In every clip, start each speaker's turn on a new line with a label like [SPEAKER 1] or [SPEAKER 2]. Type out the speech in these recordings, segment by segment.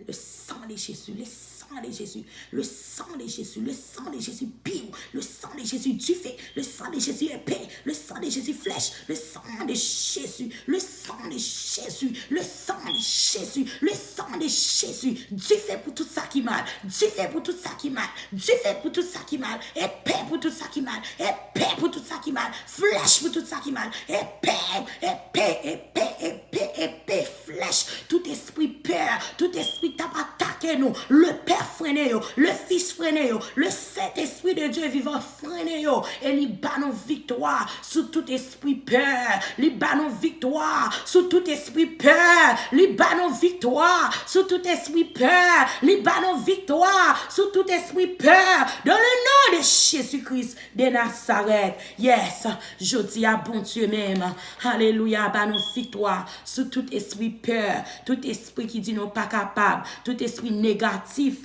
[SPEAKER 1] le sang de Jésus, le sang de Jésus, le sang de Jésus, le sang de Jésus, biou, le sang de Jésus, du feu, le sang de Jésus, épée, le sang de Jésus, flèche, le sang de Jésus, le sang de Jésus, le sang de Jésus, le sang de Jésus, du feu pour tout ça qui mal, du feu pour tout ça qui mal, du feu pour tout ça qui mal, épée pour tout ça qui mal, épée pour tout ça qui mal, flèche pour tout ça qui mal, épée, flèche, tout esprit peur, tout esprit qui t'a attaqué nous, le Père freiné, le Fils freiné, le Saint-Esprit de Dieu vivant freiné, et il bat nos victoires sous tout esprit peur, il bat nos victoires sous tout esprit peur, il bat nos victoires sous tout esprit peur, il bat nos victoires sous tout esprit peur, dans le nom de Jésus-Christ de Nazareth. Yes, je dis à bon Dieu même, alléluia, bat nos victoires sous tout esprit peur, tout esprit qui dit non pas capable, tout esprit négatif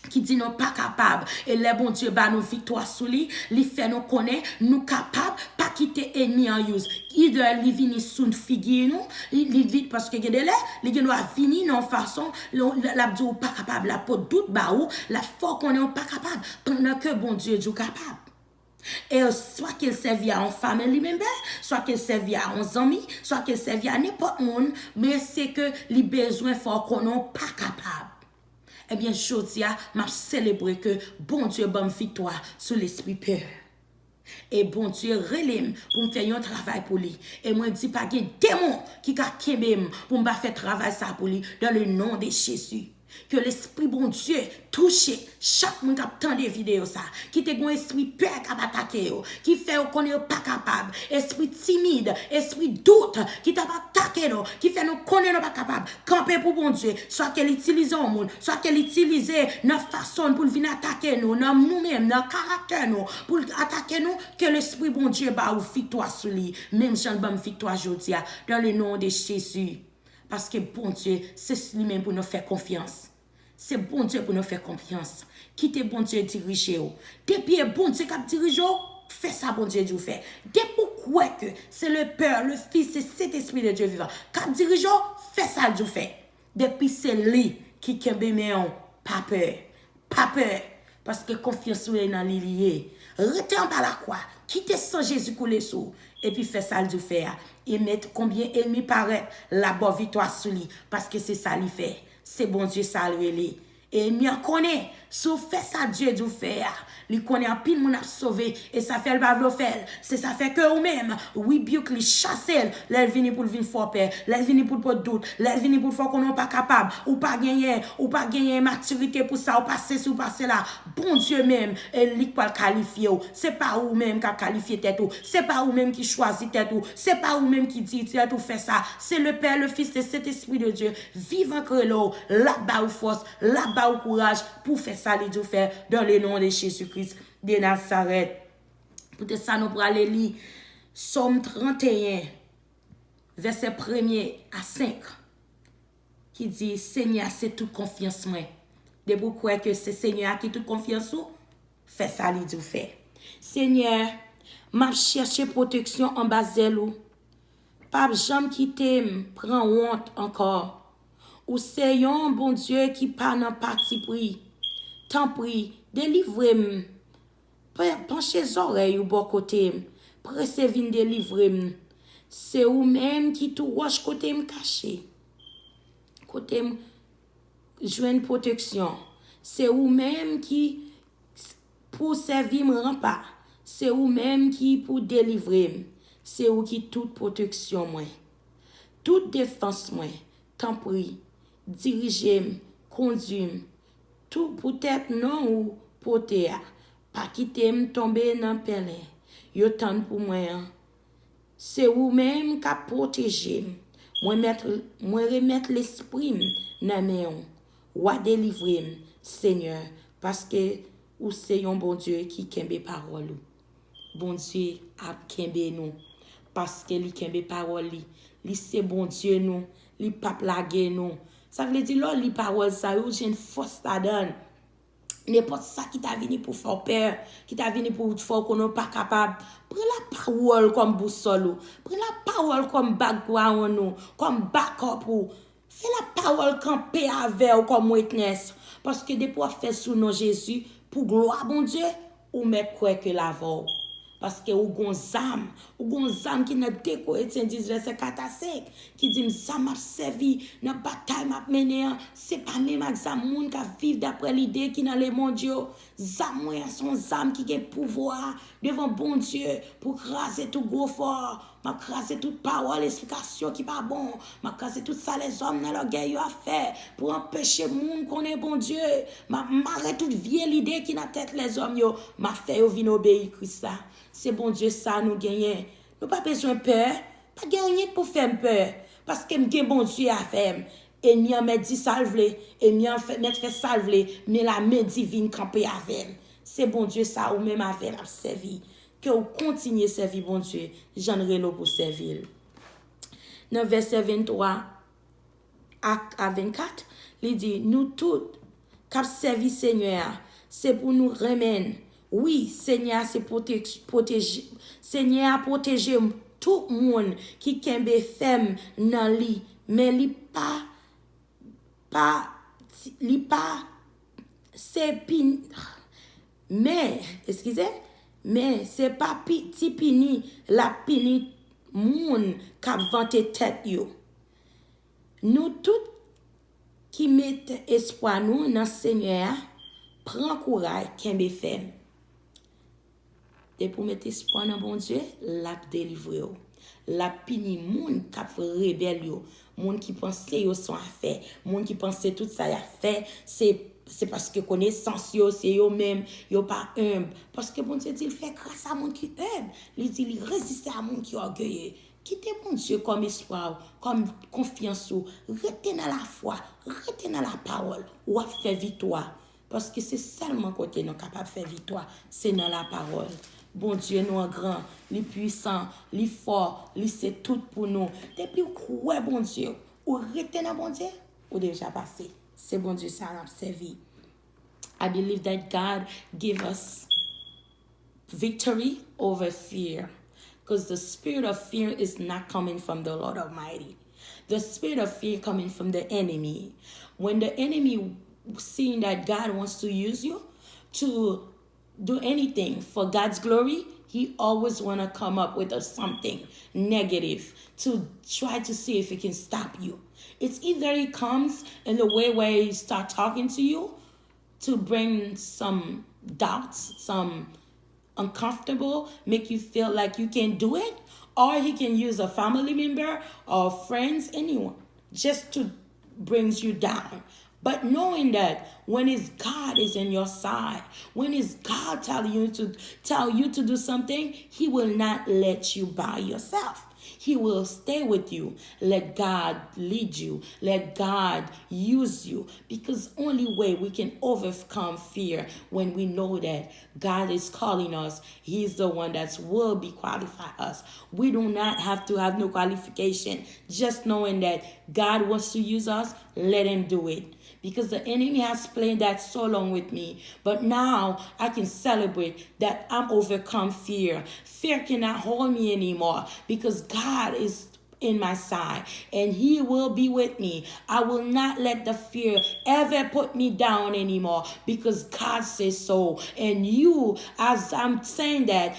[SPEAKER 1] qui dit non pas capable, et les bon Dieu bat nos victoires sous lui, li fait nous connaître, nous capables, pas quitter ennemi en use. Il doit li venir sous une figure nous, il vite parce que il doit venir non façon, la dit pas capable, la pas doute ba ou, la fois qu'on est pas capable, pendant que bon Dieu dit capable. Et soit qu'il servait à une famille member, soit qu'il servait à un ami, soit qu'il servait à n'importe monde, mais c'est que les besoins fort qu'on n'est pas capable. Eh bien, je dis à m'a célébrer que bon Dieu bonne victoire sur l'esprit peur. Et bon Dieu relève pour me faire un travail pour lui. Et moi, je dis pas qu'il y a des démons qui ont pour me faire travail ça pour lui dans le nom de Jésus. Que l'esprit bon Dieu touche chaque monde qui a des vidéos ça, qui te un esprit peur qui a attaqué, qui fait qu'on n'est pas capable, esprit timide, esprit doute qui t'a attaqué, qui fait nous connaître pas capable, camper pour bon Dieu, soit qu'elle utilise au monde, soit qu'elle utilise notre façon pour venir attaquer nous, nous-mêmes, notre caractère nous, pour attaquer nous, que l'esprit bon Dieu ba ou victoire sur lui, même Jean bam victoire aujourd'hui dans le nom de Jésus. Parce que bon Dieu, c'est lui-même pour nous faire confiance. C'est bon Dieu pour nous faire confiance. Quittez bon Dieu diriger. Depuis bon Dieu qui dirige, fais ça bon Dieu vous fait. Depuis pourquoi que c'est le Père, le Fils et cet esprit de Dieu vivant qui dirige, fais ça vous fait. Depuis c'est lui qui kembe meon, pas peur. Pas peur. Parce que confiance est dans lié. Retiens par la croix. Quittez sans Jésus couler sous. Et puis fais ça vous faire. Et mettre combien ennemis paraît la bonne victoire sur lui. Parce que c'est ça lui fait. C'est bon Dieu ça lui. Et m'y connaît. Si fait ça Dieu vous faire. Il connaît un pile mon a sauvé. Et ça fait le bavlo faire. C'est ça fait que ou même. Oui, bien que les chasser. L'elle vini pour le vin fort père. L'elle vini pour le doute. L'elle vini pour faire qu'on n'est pas capable. Ou pas gagner maturité pour ça. Ou passer sur passer là. Bon Dieu même. Et lui pas qualifier. C'est pas ou même qui a qualifié tête ou. C'est pas ou même qui choisit tête ou. C'est pas ou même qui dit tête ou fait ça. C'est le Père, le Fils et cet esprit de Dieu. Vivant que l'eau. Là-bas ou force. Là-bas ou courage. Pour faire ça, les faire dans le nom de Jésus-Christ de Nazareth. Peut-être ça nous pour aller lire Somme 31, verset 1er à 5, qui dit, Seigneur, c'est toute confiance moi. De vous croire que c'est Seigneur qui toute confiance ou, fait ça, les vous fait. Seigneur, m'a cherché protection en bas ou. Pas jamais quitter, prend honte encore. Ou c'est un bon Dieu qui pas dans parti pris. Tant prie, délivrez-moi. Penchez les oreilles au bon côté. Pressez vin délivrer-moi. C'est vous-même qui tout roche côté me caché. Côté me joindre protection. C'est vous-même qui pour servir me rempart. C'est vous-même qui pour délivrer. C'est vous qui toute protection moi. Toute défense moi. Tant prie, dirigez-moi, conduisez-moi. Tout peut-être non ou poter. Pas quitter me tomber dans pelin. Yo tant pour moi. C'est vous-même qui protéger. Moi remettre l'esprit dans main. Ou délivrer Seigneur parce que ou c'est un bon Dieu qui kembe parole. Bon Dieu a kembe nous parce que li kembe parole li c'est bon Dieu nous, li pas plaguer nous. Ça veut dire là les paroles ça ou j'ai une force ta donne. N'importe ça qui t'a venu pour faire peur, qui t'a venu pour faire qu'on n'est pas capable. Prends la parole comme boussole, prends la parole comme background, comme backup. Fais la parole camper avec ou comme witness. Parce que des fois, faire sous nom Jésus, pour gloire, bon Dieu, ou mais quoi que la voix. Parce que ou gon zam qui n'a déco Etienne 10 verset 4 à 5 qui dit zam m'a servi dans bataille m'a mené c'est pas même avec zam moun qui vivent d'après l'idée qui dans les mondiaux zam moi son zam qui a pouvoir devant bon Dieu pour craser tout gros fort m'a craser toute parole explication qui pas bon m'a craser tout ça les hommes dans leur guerre a fait pour empêcher moun connaît bon Dieu m'a marrer toute vieille idée qui dans tête les hommes yo m'a fait yo venir obéir Christ ça. C'est bon Dieu ça nous gagnons. Nous pas besoin de peur. Pas gagner pour faire peur. Parce que nous bon Dieu à faire. Et nous en met dit salve. Et nous en fait salve. Mais la main divine camper avec. C'est bon Dieu ça ou même avec la servir. Que vous continuez à servir bon Dieu. J'en l'eau pour servir. Dans verset 23 à 24, il dit, nous tous, qui servi Seigneur, c'est pour nous remettre. Oui, Seigneur, c'est protéger. Seigneur a protégé tout le monde qui kembe femme dans li, mais li pas c'est pin mais excusez mais c'est pas petit pini la pini moun qui vanté tête yo. Nous tout qui mettent espoir nous dans Seigneur, prend courage kembe femme. Et pour mettre espoir dans bon Dieu, la délivrer. La pini moun qui fait rebelle, moun qui pense yo sont affaire, moun qui pense tout ça y a fait, c'est parce que connaissance yo c'est yo même, yo pas humble parce que bon Dieu dit il fait grâce à moun qui humble, il dit il résiste à moun qui orgueilleux. Quittez mon Dieu comme espoir, comme confiance, restez dans la foi, restez dans la parole, ou à faire victoire. Parce que c'est seulement côté nous capable de faire victoire, c'est dans la parole. Bon Dieu, nous est grand, les puissant, les fort, les c'est tout pour nous. Depuis que bon Dieu, ou restez dans bon Dieu, ou déjà passé. C'est bon Dieu, ça a servi. I believe that God give us victory over fear. Because the spirit of fear is not coming from the Lord Almighty. The spirit of fear coming from the enemy. When the enemy seeing that God wants to use you to do anything for God's glory, he always want to come up with something negative to try to see if he can stop you. It's either he comes in the way where he start talking to you to bring some doubts, some uncomfortable, make you feel like you can't do it, or he can use a family member or friends, anyone, just to bring you down. But knowing that when his God is in your side, when his God tell you to do something, he will not let you by yourself. He will stay with you. Let God lead you. Let God use you. Because only way we can overcome fear when we know that God is calling us. He's the one that will be qualify us. We do not have to have no qualification. Just knowing that God wants to use us, let him do it. Because the enemy has played that so long with me. But now I can celebrate that I'm overcome fear. Fear cannot hold me anymore because God is in my side and he will be with me. I will not let the fear ever put me down anymore because God says so. And you, as I'm saying that,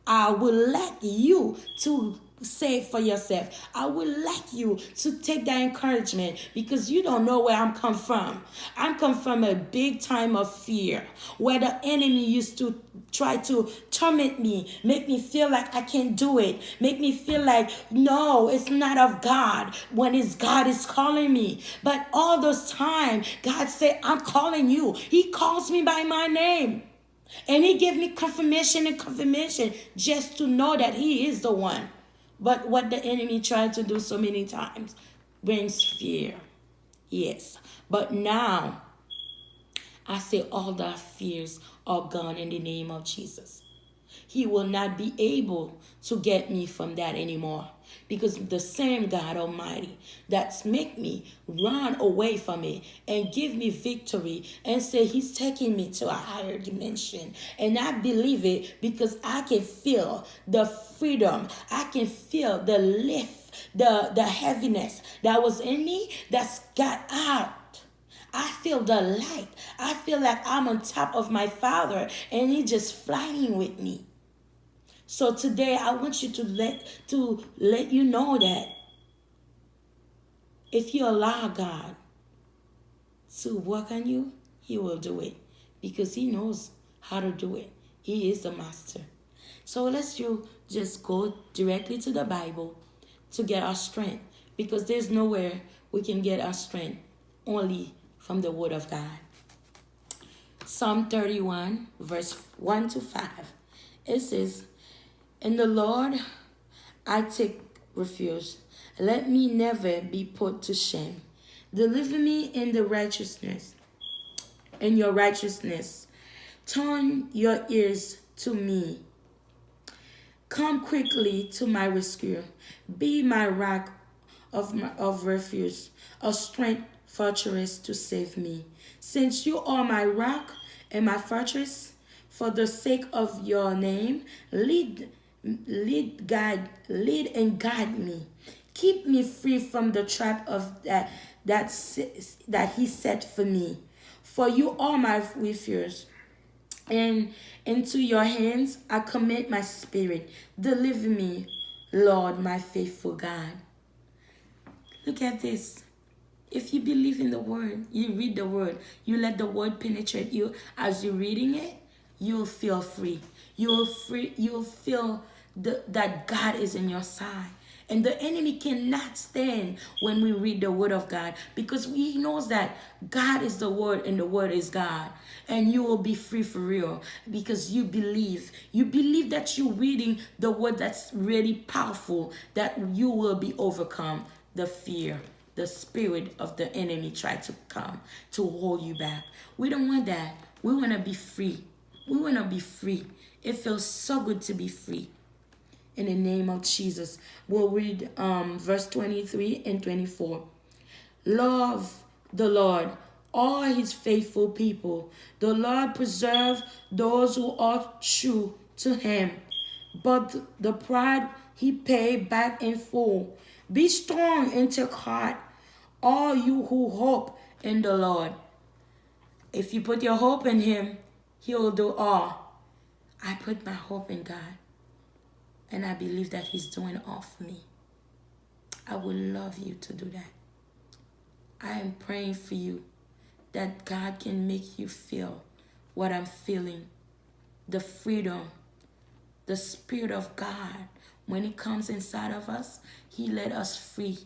[SPEAKER 1] I will let you to say for yourself. I would like you to take that encouragement because you don't know where I'm come from. I'm come from a big time of fear where the enemy used to try to torment me, make me feel like I can't do it, make me feel like, no, it's not of God when it's God is calling me. But all those time, God said, I'm calling you. He calls me by my name. And he gave me confirmation just to know that he is the one. But what the enemy tried to do so many times brings fear. Yes. But now, I say all the fears are gone in the name of Jesus. He will not be able to get me from that anymore. Because the same God Almighty that's make me run away from it and give me victory and say he's taking me to a higher dimension. And I believe it because I can feel the freedom. I can feel the lift, the heaviness that was in me that's got out. I feel the light. I feel like I'm on top of my Father and he's just flying with me. So today I want you to let you know that if you allow God to work on you, he will do it because he knows how to do it. He is the master. So let's just go directly to the Bible to get our strength, because there's nowhere we can get our strength only from the word of God. Psalm 31 verse 1 to 5. It says, "In the Lord I take refuge. Let me never be put to shame. Deliver me in your righteousness. Turn your ears to me. Come quickly to my rescue. Be my rock of refuge, a strength fortress to save me. Since you are my rock and my fortress, for the sake of your name, lead and guide me. Keep me free from the trap of that he set for me. For you are my refuge, and into your hands I commit my spirit. Deliver me, Lord, my faithful God." Look at this. If you believe in the word, you read the word, you let the word penetrate you as you're reading it, you'll feel free. You'll feel that God is in your side. And the enemy cannot stand when we read the word of God, because he knows that God is the word and the word is God. And you will be free for real because you believe. You believe that you're reading the word that's really powerful, that you will be overcome the fear. The spirit of the enemy tried to come to hold you back. We don't want that. We want to be free. We want to be free. It feels so good to be free. In the name of Jesus, we'll read verse 23 and 24. "Love the Lord, all his faithful people. The Lord preserve those who are true to him, but the proud he pay back in full. Be strong and take heart, all you who hope in the Lord." If you put your hope in him, he will do all. I put my hope in God, and I believe that he's doing all for me. I would love you to do that. I am praying for you that God can make you feel what I'm feeling. The freedom, the Spirit of God, when it comes inside of us, he let us free.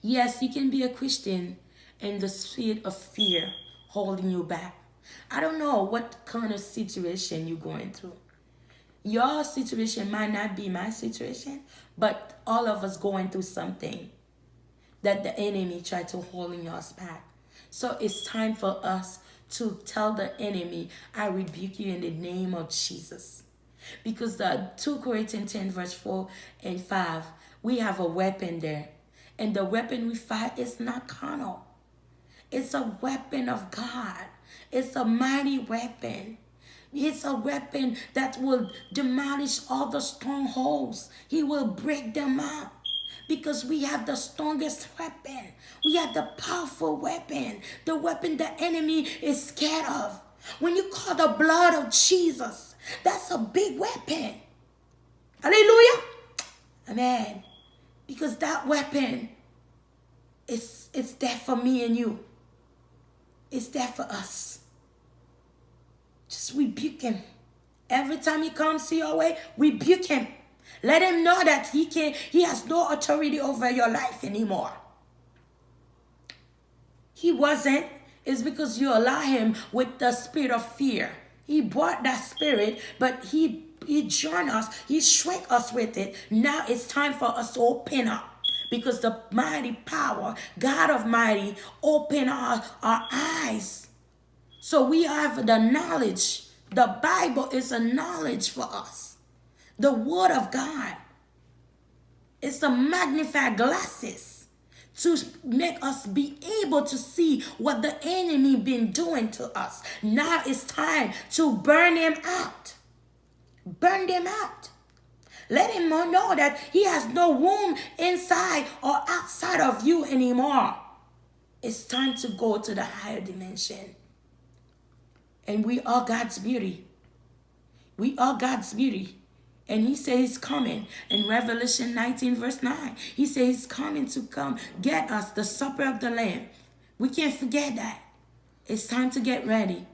[SPEAKER 1] Yes, you can be a Christian and the spirit of fear holding you back. I don't know what kind of situation you're going through. Your situation might not be my situation, but all of us going through something that the enemy tried to hold us back. So it's time for us to tell the enemy, "I rebuke you in the name of Jesus." Because the 2 Corinthians 10 verse 4 and 5, we have a weapon there. And the weapon we fight is not carnal. It's a weapon of God. It's a mighty weapon. It's a weapon that will demolish all the strongholds. He will break them up. Because we have the strongest weapon. We have the powerful weapon. The weapon the enemy is scared of. When you call the blood of Jesus, that's a big weapon. Hallelujah. Amen. Because that weapon, it's there for me and you. It's there for us. Just rebuke him. Every time he comes your way, rebuke him. Let him know that he has no authority over your life anymore. He wasn't. It's because you allow him with the spirit of fear. He brought that spirit, but he joined us. He shrank us with it. Now it's time for us to open up. Because the mighty power, God Almighty, open our eyes. So we have the knowledge The Bible is a knowledge for us. The Word of God is the magnified glasses to make us be able to see what the enemy been doing to us. Now it's time to burn him out. Burn them out. Let him know that he has no room inside or outside of you anymore. It's time to go to the higher dimension. And we are God's beauty. We are God's beauty. And he says he's coming. In Revelation 19 verse 9, he says he's coming to come get us, the supper of the Lamb. We can't forget that. It's time to get ready.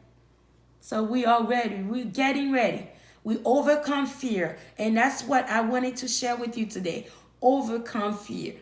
[SPEAKER 1] So we are ready. We're getting ready. We overcome fear. And that's what I wanted to share with you today. Overcome fear.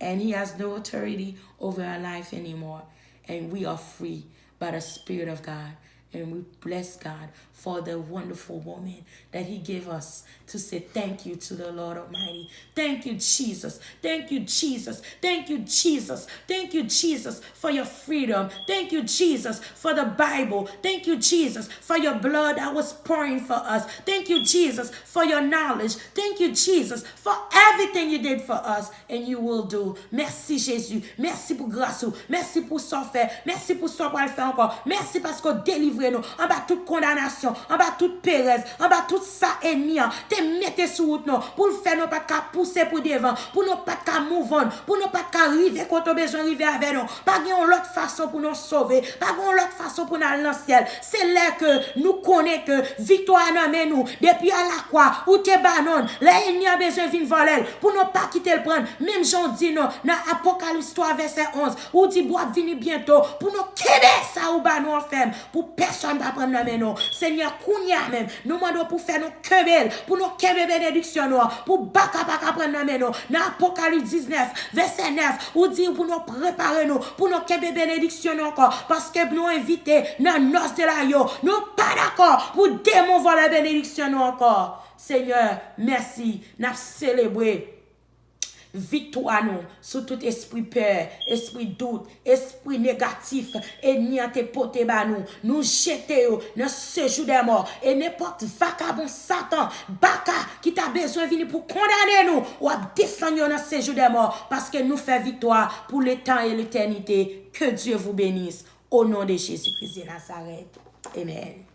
[SPEAKER 1] And he has no authority over our life anymore. And we are free by the Spirit of God. And we bless God for the wonderful woman that he gave us to say thank you to the Lord Almighty. Thank you, Jesus. Thank you, Jesus. Thank you, Jesus. Thank you, Jesus, for your freedom. Thank you, Jesus, for the Bible. Thank you, Jesus, for your blood that was pouring for us. Thank you, Jesus, for your knowledge. Thank you, Jesus, for everything you did for us and you will do. Merci, Jésus. Merci pour grâce. Merci pour ça fait. Merci pour ça pour le faire encore. Merci parce que délivrez nous en bas toute condamnation, en bas toute pérez, en bas tout ça ennemi, te mettez sur route nous pour le faire nous pas qu'à pousser pour devant, pour nous pas qu'à mouvoir, pour nous pas qu'à arriver quand on besoin arriver avec nous. Pas une autre façon pour nous sauver, pas une autre façon pour nous aller dans le ciel. C'est là que nous connaissons que victoire nous nous depuis à la croix où te banon, l'ennemi a besoin de voler pour nous pas quitter le prendre. Même Jean dit nous dans Apocalypse 3 verset 11 où dit bois venir bientôt pour nous quitter ça ou ba nous enferme pour personne va prendre la main. Seigneur, kounya même, nous demandons pour faire nos kebel, pour nos kebel bénédiction, pour baka prendre la main. Dans Apocalypse 19, verset 9, où dit pour nous préparer, pour nos kebel bénédiction encore, parce que nous invités dans nos de la yo, nous pas d'accord pour démouvoir la bénédiction encore. Seigneur, merci, nous célébrer. Victoire nous sur tout esprit peur, esprit doute, esprit négatif et niente pote ba nous jeter dans ce jour des morts et n'importe vagabond Satan baka qui t'a besoin venir pour condamner nous ou descendre dans ce jour des morts parce que nous fait victoire pour le temps et l'éternité. Que Dieu vous bénisse au nom de Jésus-Christ de Nazareth. Amen.